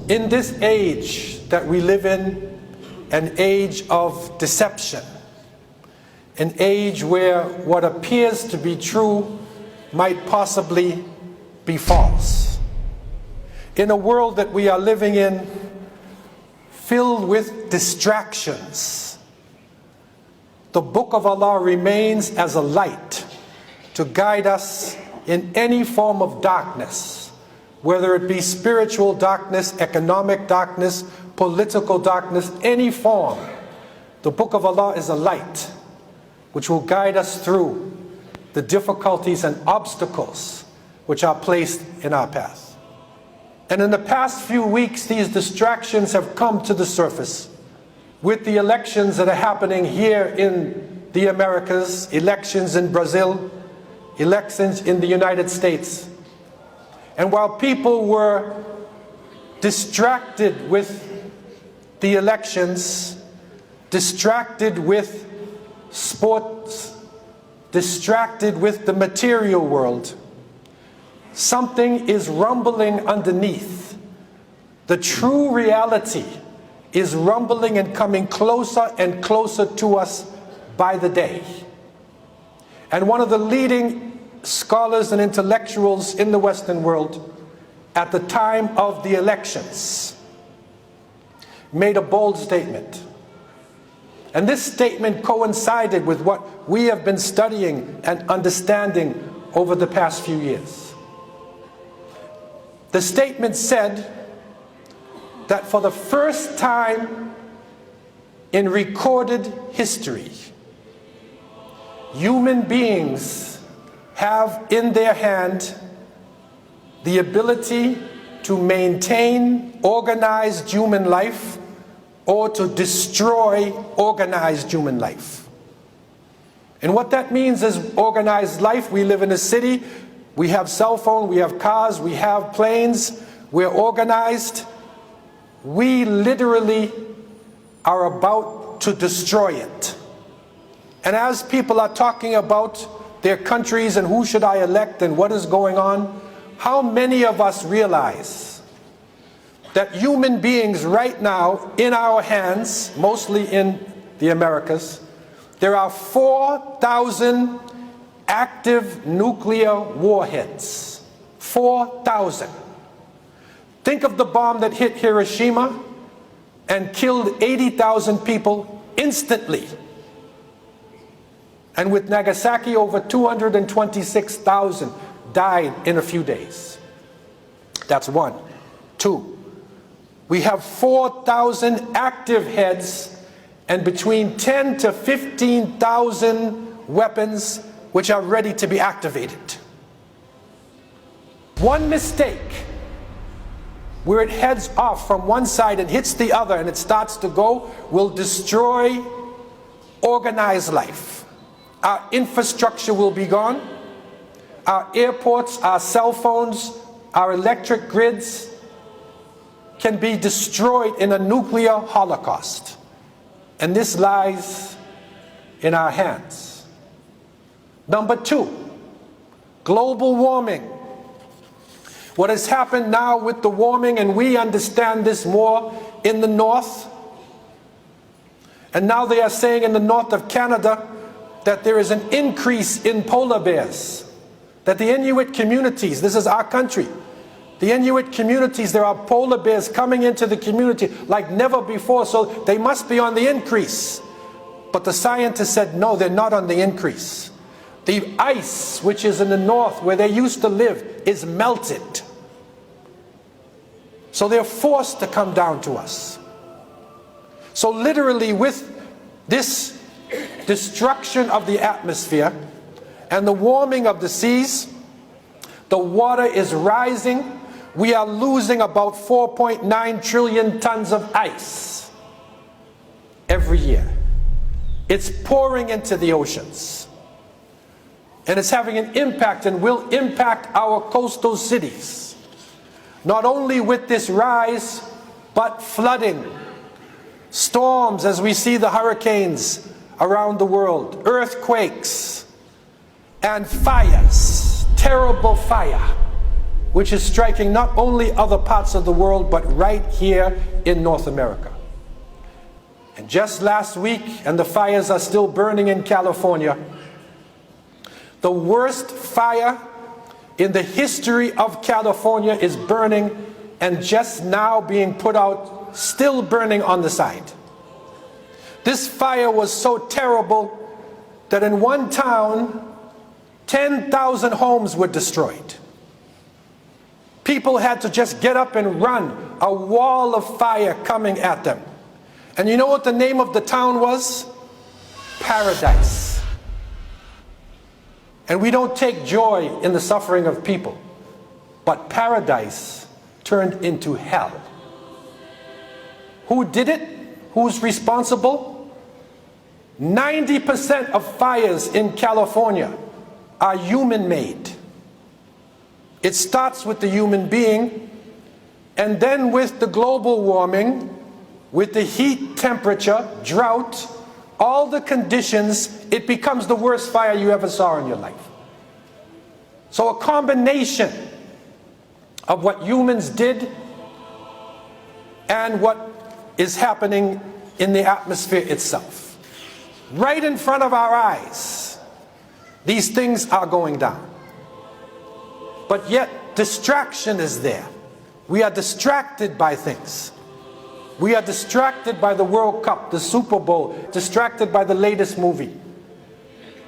In this age that we live in, an age of deception, an age where what appears to be true might possibly be false. In a world that we are living in, filled with distractions, the Book of Allah remains as a light to guide us in any form of darkness, whether it be spiritual darkness, economic darkness, political darkness, any form. The Book of Allah is a light which will guide us through the difficulties and obstacles which are placed in our path. And in the past few weeks, these distractions have come to the surface with the elections that are happening here in the Americas, elections in Brazil, elections in the United States. And while people were distracted with the elections, distracted with sports, distracted with the material world, something is rumbling underneath. The true reality is rumbling and coming closer and closer to us by the day. And one of the leading scholars and intellectuals in the Western world at the time of the elections made a bold statement. And this statement coincided with what we have been studying and understanding over the past few years. The statement said that for the first time in recorded history, human beings have in their hand the ability to maintain organized human life or to destroy organized human life. And what that means is organized life. We live in a city, we have cell phone, we have cars, we have planes, we're organized. We literally are about to destroy it. And as people are talking about their countries and who should I elect and what is going on, how many of us realize that human beings right now in our hands, mostly in the Americas, there are 4,000 active nuclear warheads. 4,000. Think of the bomb that hit Hiroshima and killed 80,000 people instantly. And with Nagasaki, over 226,000 died in a few days. That's one. Two, we have 4,000 active heads and between 10 to 15,000 weapons which are ready to be activated. One mistake where it heads off from one side and hits the other and it starts to go will destroy organized life. Our infrastructure will be gone. Our airports, our cell phones, our electric grids can be destroyed in a nuclear holocaust. And this lies in our hands. Number two, global warming. What has happened now with the warming, and we understand this more in the north, and now they are saying in the north of Canada that there is an increase in polar bears, that the Inuit communities, this is our country, the Inuit communities, there are polar bears coming into the community like never before, so they must be on the increase. But the scientists said, no, they're not on the increase. The ice, which is in the north where they used to live, is melted. So they're forced to come down to us. So literally with this destruction of the atmosphere and the warming of the seas, the water is rising. We are losing about 4.9 trillion tons of ice every year. It's pouring into the oceans. And it's having an impact and will impact our coastal cities. Not only with this rise, but flooding, storms as we see the hurricanes around the world, earthquakes, and fires, terrible fire. which is striking not only other parts of the world, but right here in North America. And just last week, and the fires are still burning in California, the worst fire in the history of California is burning and just now being put out, still burning on the side. This fire was so terrible that in one town, 10,000 homes were destroyed. People had to just get up and run, a wall of fire coming at them. And you know what the name of the town was? Paradise. And we don't take joy in the suffering of people, but paradise turned into hell. Who did it? Who's responsible? 90% of fires in California are human-made. It starts with the human being, and then with the global warming, with the heat, temperature, drought, all the conditions, it becomes the worst fire you ever saw in your life. So a combination of what humans did and what is happening in the atmosphere itself. Right in front of our eyes, these things are going down. But yet, distraction is there. We are distracted by things. We are distracted by the World Cup, the Super Bowl, distracted by the latest movie,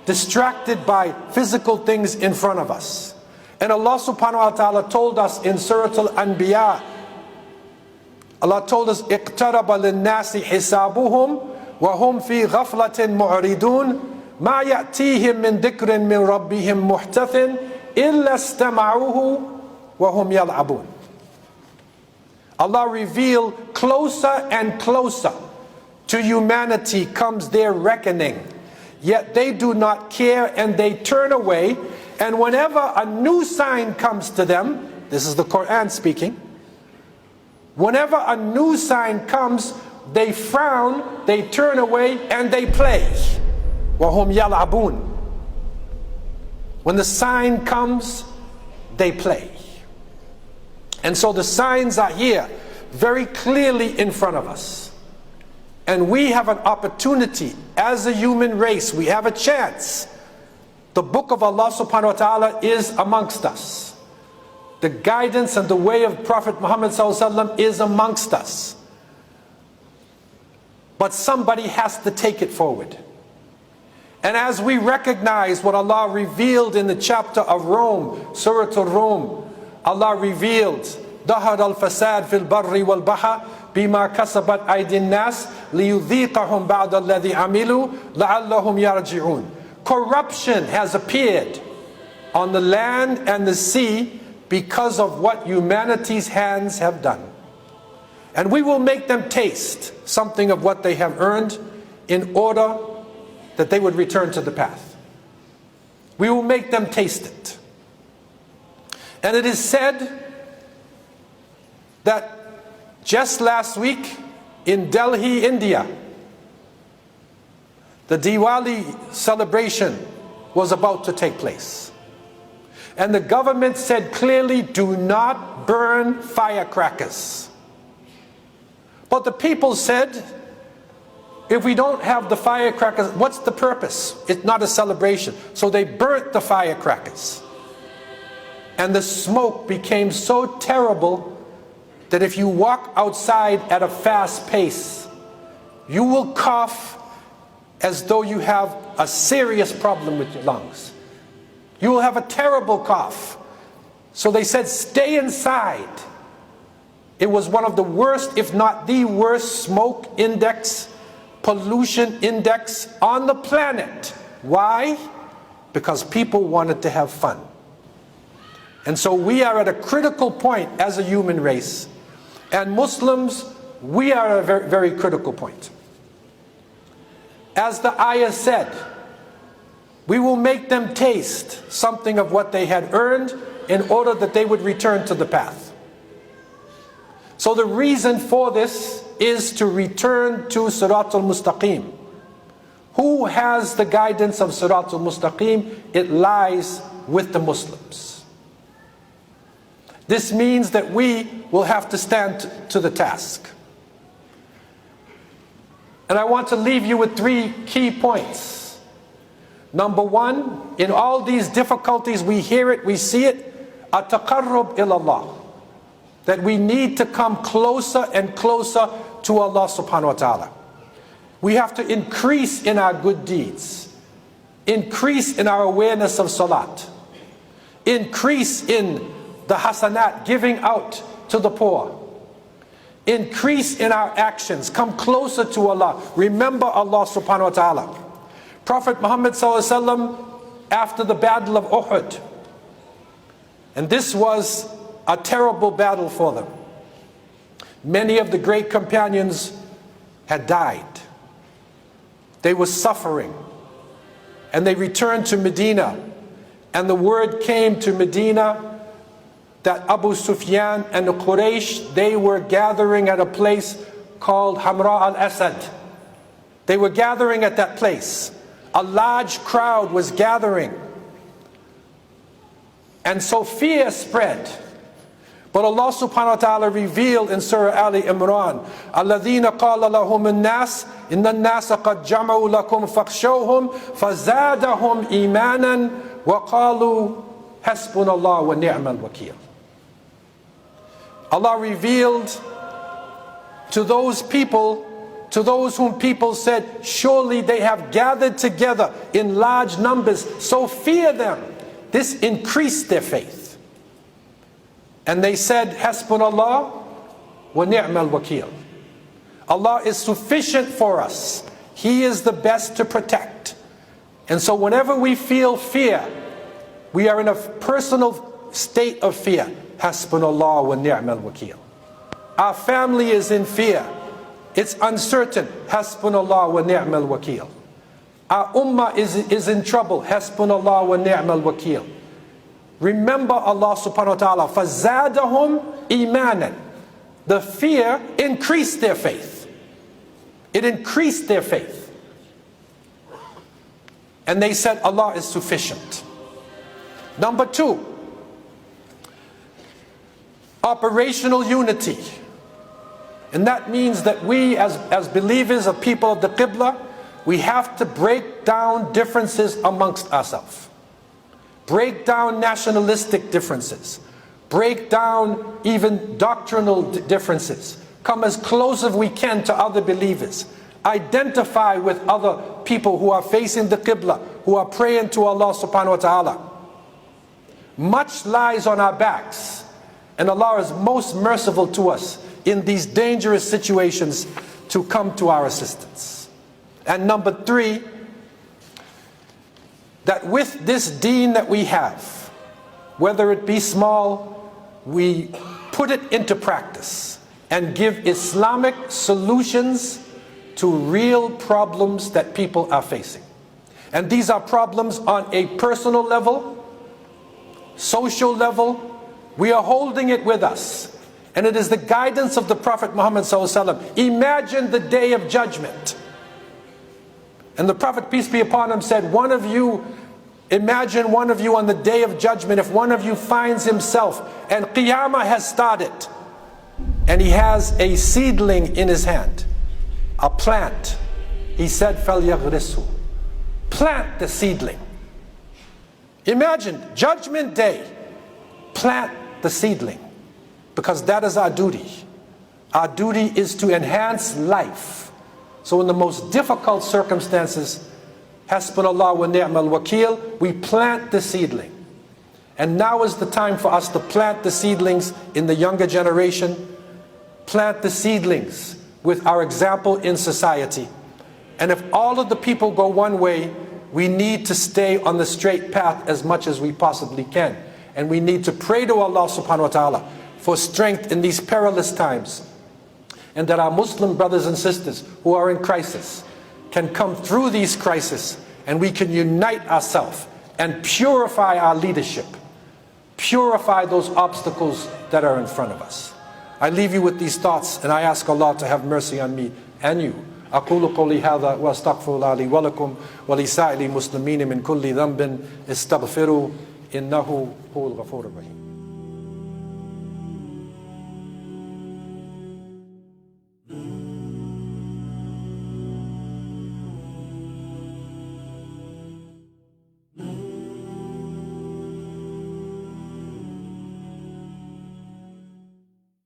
distracted by physical things in front of us. And Allah subhanahu wa ta'ala told us in Surah Al-Anbiya, Allah told us, اقترب للناس حسابهم وهم في غفلة معرضون ما يأتيهم من ذكر من ربهم محدث إلا استمعوه وهم يلعبون. Allah revealed closer and closer to humanity comes their reckoning. Yet they do not care and they turn away. And whenever a new sign comes to them, this is the Quran speaking, whenever a new sign comes, they frown, they turn away, and they play. وَهُمْ يَلْعَبُونَ. When the sign comes, they play. And so the signs are here, very clearly in front of us. And we have an opportunity, as a human race, we have a chance. The book of Allah subhanahu wa ta'ala is amongst us. The guidance and the way of Prophet Muhammad sallallahu alaihi wasallam is amongst us. But somebody has to take it forward. And as we recognize what Allah revealed in the chapter of Rome, Surah Al-Rum, Allah revealed, ظهر الفساد في البر والبحر بما كسبت أيدي الناس ليذيقهم بعض الذي عملوا لعلهم يرجعون. Corruption has appeared on the land and the sea because of what humanity's hands have done. And we will make them taste something of what they have earned in order that they would return to the path. We will make them taste it. And it is said that just last week in Delhi, India, the Diwali celebration was about to take place. And the government said clearly, do not burn firecrackers. But the people said, if we don't have the firecrackers, what's the purpose? It's not a celebration. So they burnt the firecrackers. And the smoke became so terrible that if you walk outside at a fast pace, you will cough as though you have a serious problem with your lungs. You will have a terrible cough. So they said, stay inside. It was one of the worst, if not the worst, smoke index, pollution index on the planet. Why? Because people wanted to have fun. And so we are at a critical point as a human race. And Muslims, we are at a very, very critical point. As the ayah said, we will make them taste something of what they had earned in order that they would return to the path. So the reason for this is to return to Sirat al-Mustaqim. Who has the guidance of Sirat al-Mustaqim? It lies with the Muslims. This means that we will have to stand to the task. And I want to leave you with 3 key points. Number 1, in all these difficulties, we hear it, we see it, at-taqarrub ilallah. That we need to come closer and closer to Allah subhanahu wa ta'ala. We have to increase in our good deeds. Increase in our awareness of salat. Increase in the hasanat, giving out to the poor. Increase in our actions. Come closer to Allah. Remember Allah subhanahu wa ta'ala. Prophet Muhammad sallallahu alaihi wasallam, after the battle of Uhud, and this was a terrible battle for them. Many of the great companions had died. They were suffering. And they returned to Medina. And the word came to Medina that Abu Sufyan and the Quraysh, they were gathering at a place called Hamra al-Asad. They were gathering at that place. A large crowd was gathering. And so fear spread. But Allah subhanahu wa ta'ala revealed in Surah Ali Imran, الَّذِينَ قَالَ لَهُمُ النَّاسِ إِنَّ النَّاسَ قَدْ جَمَعُوا لَكُمْ فَاخْشَوْهُمْ فَزَادَهُمْ إِيمَانًا وَقَالُوا حَسْبُنَا اللَّهُ وَنِعْمَ الْوَكِيلُ. Allah revealed to those people, to those whom people said, surely they have gathered together in large numbers, so fear them. This increased their faith. And they said, Hasbunallah wa ni'mal wakil. Allah is sufficient for us. He is the best to protect. And so whenever we feel fear, we are in a personal state of fear. Hasbunallah wa ni'mal wakil. Our family is in fear. It's uncertain. Hasbunallah wa ni'mal wakil. Our ummah is in trouble. Hasbunallah wa ni'mal wakil. Remember Allah subhanahu wa ta'ala. فَزَادَهُمْ إِيمَانًا. The fear increased their faith. It increased their faith. And they said Allah is sufficient. Number 2, operational unity. And that means that we as believers of people of the Qibla, we have to break down differences amongst ourselves. Break down nationalistic differences. Break down even doctrinal differences. Come as close as we can to other believers. Identify with other people who are facing the Qibla, who are praying to Allah subhanahu wa ta'ala. Much lies on our backs, and Allah is most merciful to us in these dangerous situations to come to our assistance. And number 3, that with this deen that we have, whether it be small, we put it into practice and give Islamic solutions to real problems that people are facing. And these are problems on a personal level, social level. We are holding it with us. And it is the guidance of the Prophet Muhammad ﷺ. Imagine the day of judgment. And the Prophet, peace be upon him, said, imagine one of you on the day of judgment, if one of you finds himself, and Qiyamah has started, and he has a seedling in his hand, a plant. He said, فَلْيَغْرِسْهُ. Plant the seedling. Imagine, judgment day, plant the seedling. Because that is our duty. Our duty is to enhance life. So in the most difficult circumstances, Hasbunallah wa ni'mal wakil, we plant the seedling. And now is the time for us to plant the seedlings in the younger generation, plant the seedlings with our example in society. And if all of the people go one way, we need to stay on the straight path as much as we possibly can. And we need to pray to Allah subhanahu wa ta'ala for strength in these perilous times. And that our Muslim brothers and sisters who are in crisis can come through these crises, and we can unite ourselves and purify our leadership. Purify those obstacles that are in front of us. I leave you with these thoughts, and I ask Allah to have mercy on me and you. أقول قولي هذا وأستغفر الله لي ولكم ولسائر المسلمين من كل ذنب استغفروا إنه هو الغفور الرحيم.